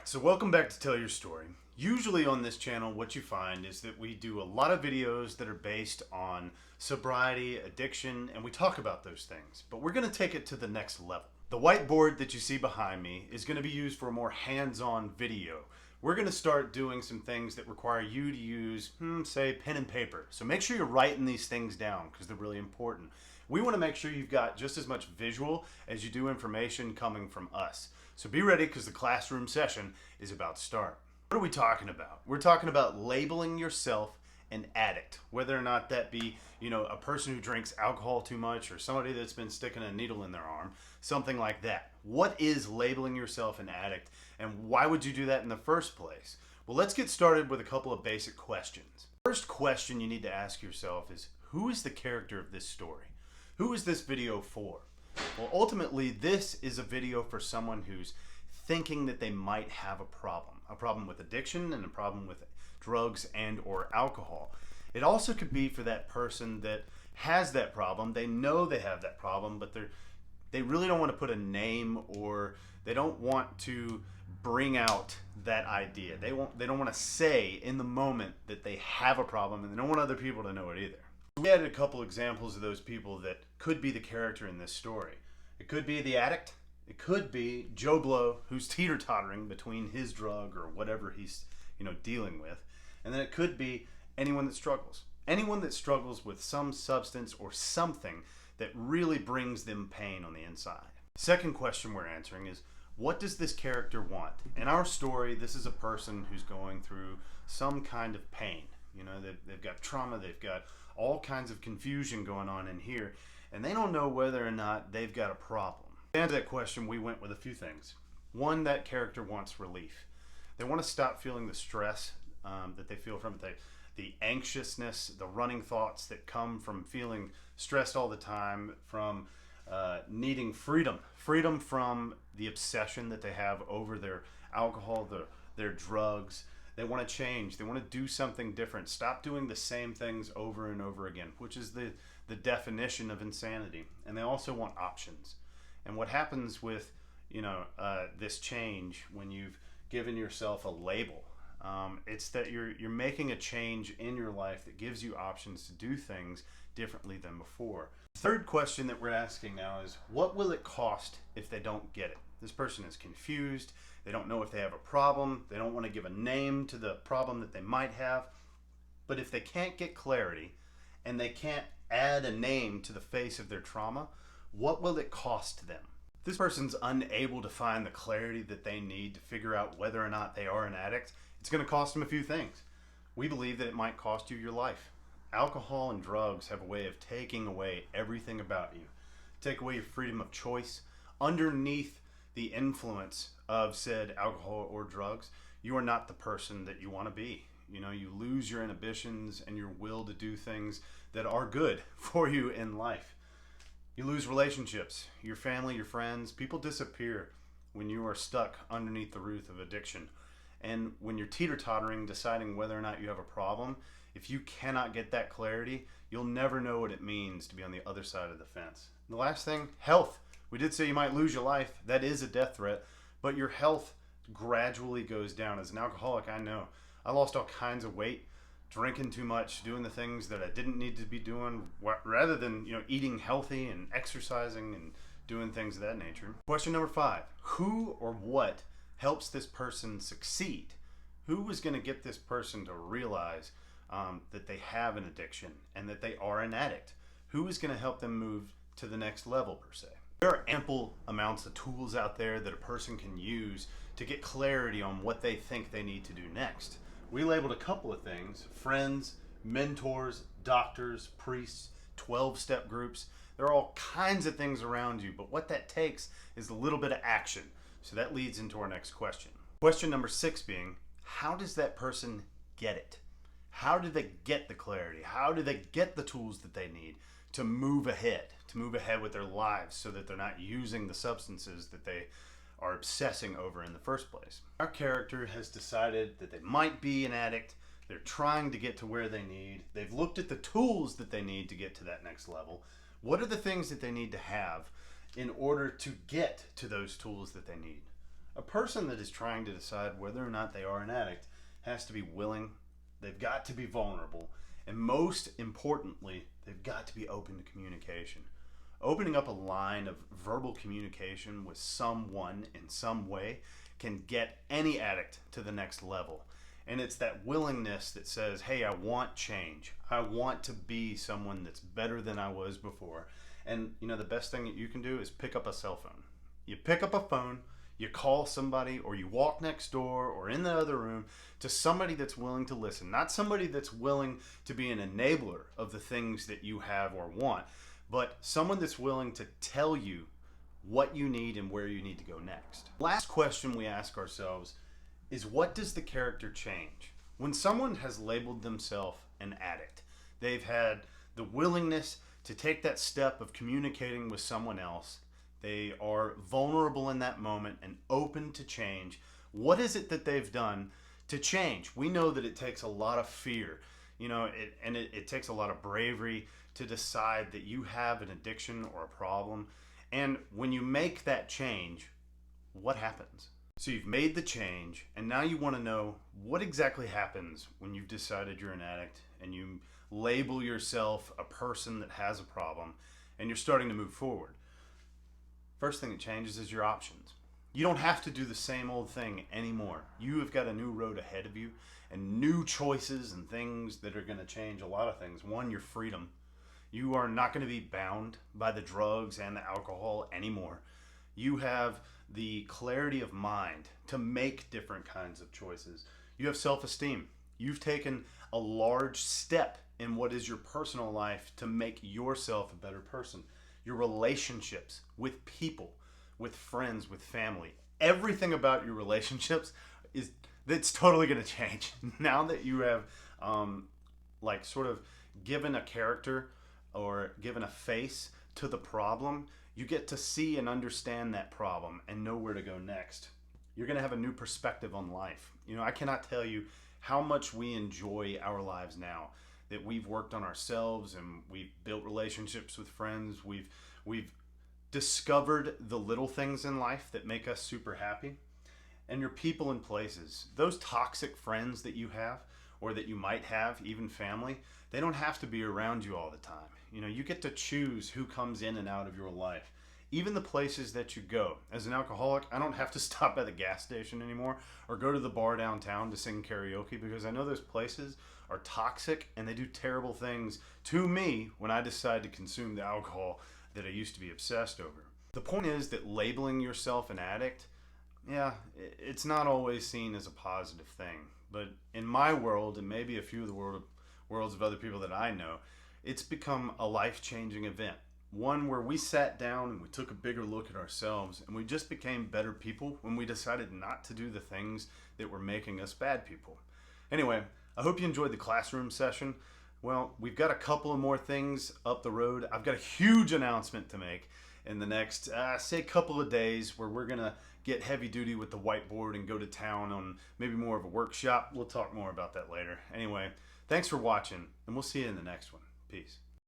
Alright, so welcome back to Tell Your Story. Usually on this channel what you find is that we do a lot of videos that are based on sobriety, addiction, and we talk about those things. But we're going to take it to the next level. The whiteboard that you see behind me is going to be used for a more hands-on video. We're going to start doing some things that require you to use, say, pen and paper. So make sure you're writing these things down because they're really important. We want to make sure you've got just as much visual as you do information coming from us. So be ready because the classroom session is about to start. What are we talking about? We're talking about labeling yourself an addict, whether or not that be, a person who drinks alcohol too much or somebody that's been sticking a needle in their arm, something like that. What is labeling yourself an addict and why would you do that in the first place? Well, let's get started with a couple of basic questions. First question you need to ask yourself is, who is the character of this story? Who is this video for? Well, ultimately, this is a video for someone who's thinking that they might have a problem with addiction and a problem with drugs and or alcohol. It also could be for that person that has that problem. They know they have that problem, but they really don't want to put a name, or they don't want to bring out that idea. They don't want to say in the moment that they have a problem, and they don't want other people to know it either. We added a couple examples of those people that could be the character in this story. It could be the addict. It could be Joe Blow, who's teeter-tottering between his drug or whatever he's dealing with. And then it could be anyone that struggles. Anyone that struggles with some substance or something that really brings them pain on the inside. Second question we're answering is, what does this character want? In our story, this is a person who's going through some kind of pain. They've got trauma, they've got all kinds of confusion going on in here, and they don't know whether or not they've got a problem. To answer that question, we went with a few things. One, that character wants relief. They want to stop feeling the stress that they feel from it, the anxiousness, the running thoughts that come from feeling stressed all the time, from needing freedom from the obsession that they have over their alcohol, their drugs. They want to change. They want to do something different. Stop doing the same things over and over again, which is the definition of insanity. And they also want options. And what happens with this change when you've given yourself a label, it's that you're making a change in your life that gives you options to do things differently than before. Third question that we're asking now is, what will it cost if they don't get it? This person is confused. They don't know if they have a problem. They don't want to give a name to the problem that they might have. But if they can't get clarity and they can't add a name to the face of their trauma, what will it cost them? If this person's unable to find the clarity that they need to figure out whether or not they are an addict, it's going to cost them a few things. We believe that it might cost you your life. Alcohol and drugs have a way of taking away everything about you. Take away your freedom of choice. Underneath the influence of said alcohol or drugs, you are not the person that you want to be. You lose your inhibitions and your will to do things that are good for you in life. You lose relationships, your family, your friends. People disappear when you are stuck underneath the roof of addiction. And when you're teeter-tottering, deciding whether or not you have a problem, if you cannot get that clarity, you'll never know what it means to be on the other side of the fence. And the last thing, health. We did say you might lose your life. That is a death threat, but your health gradually goes down. As an alcoholic, I know. I lost all kinds of weight, drinking too much, doing the things that I didn't need to be doing, rather than eating healthy and exercising and doing things of that nature. Question number 5, who or what helps this person succeed? Who is going to get this person to realize that they have an addiction and that they are an addict? Who is going to help them move to the next level, per se? There are ample amounts of tools out there that a person can use to get clarity on what they think they need to do next. We labeled a couple of things: friends, mentors, doctors, priests, 12-step groups. There are all kinds of things around you, but what that takes is a little bit of action. So that leads into our next question. Question number 6 being, how does that person get it? How do they get the clarity? How do they get the tools that they need to move ahead with their lives so that they're not using the substances that they are obsessing over in the first place? Our character has decided that they might be an addict. They're trying to get to where they need. They've looked at the tools that they need to get to that next level. What are the things that they need to have in order to get to those tools that they need? A person that is trying to decide whether or not they are an addict has to be willing, they've got to be vulnerable, and most importantly, they've got to be open to communication. Opening up a line of verbal communication with someone in some way can get any addict to the next level. And it's that willingness that says, hey, I want change. I want to be someone that's better than I was before. And you know, the best thing that you can do is pick up a cell phone. You pick up a phone, you call somebody, or you walk next door or in the other room to somebody that's willing to listen. Not somebody that's willing to be an enabler of the things that you have or want, but someone that's willing to tell you what you need and where you need to go next. Last question we ask ourselves is, what does the character change? When someone has labeled themselves an addict, they've had the willingness to take that step of communicating with someone else, they are vulnerable in that moment and open to change. What is it that they've done to change? We know that it takes a lot of fear, it takes a lot of bravery to decide that you have an addiction or a problem. And when you make that change, what happens? So you've made the change, and now you want to know what exactly happens when you've decided you're an addict and you label yourself a person that has a problem and you're starting to move forward. First thing that changes is your options. You don't have to do the same old thing anymore. You have got a new road ahead of you and new choices and things that are going to change a lot of things. One, your freedom. You are not going to be bound by the drugs and the alcohol anymore. You have the clarity of mind to make different kinds of choices. You have self-esteem. You've taken a large step in what is your personal life to make yourself a better person. Your relationships with people, with friends, with family, everything about your relationships that's totally going to change. Now that you have sort of given a character or given a face to the problem, you get to see and understand that problem and know where to go next. You're going to have a new perspective on life. I cannot tell you how much we enjoy our lives now that we've worked on ourselves and we've built relationships with friends. We've discovered the little things in life that make us super happy. And your people and places, those toxic friends that you have or that you might have, even family, they don't have to be around you all the time. You get to choose who comes in and out of your life. Even the places that you go. As an alcoholic, I don't have to stop at the gas station anymore or go to the bar downtown to sing karaoke, because I know those places are toxic and they do terrible things to me when I decide to consume the alcohol that I used to be obsessed over. The point is that labeling yourself an addict, it's not always seen as a positive thing. But in my world, and maybe a few of the worlds of other people that I know, it's become a life-changing event. One where we sat down and we took a bigger look at ourselves, and we just became better people when we decided not to do the things that were making us bad people. Anyway, I hope you enjoyed the classroom session. Well, we've got a couple of more things up the road. I've got a huge announcement to make in the next, couple of days, where we're going to get heavy duty with the whiteboard and go to town on maybe more of a workshop. We'll talk more about that later. Anyway, thanks for watching, and we'll see you in the next one. Peace.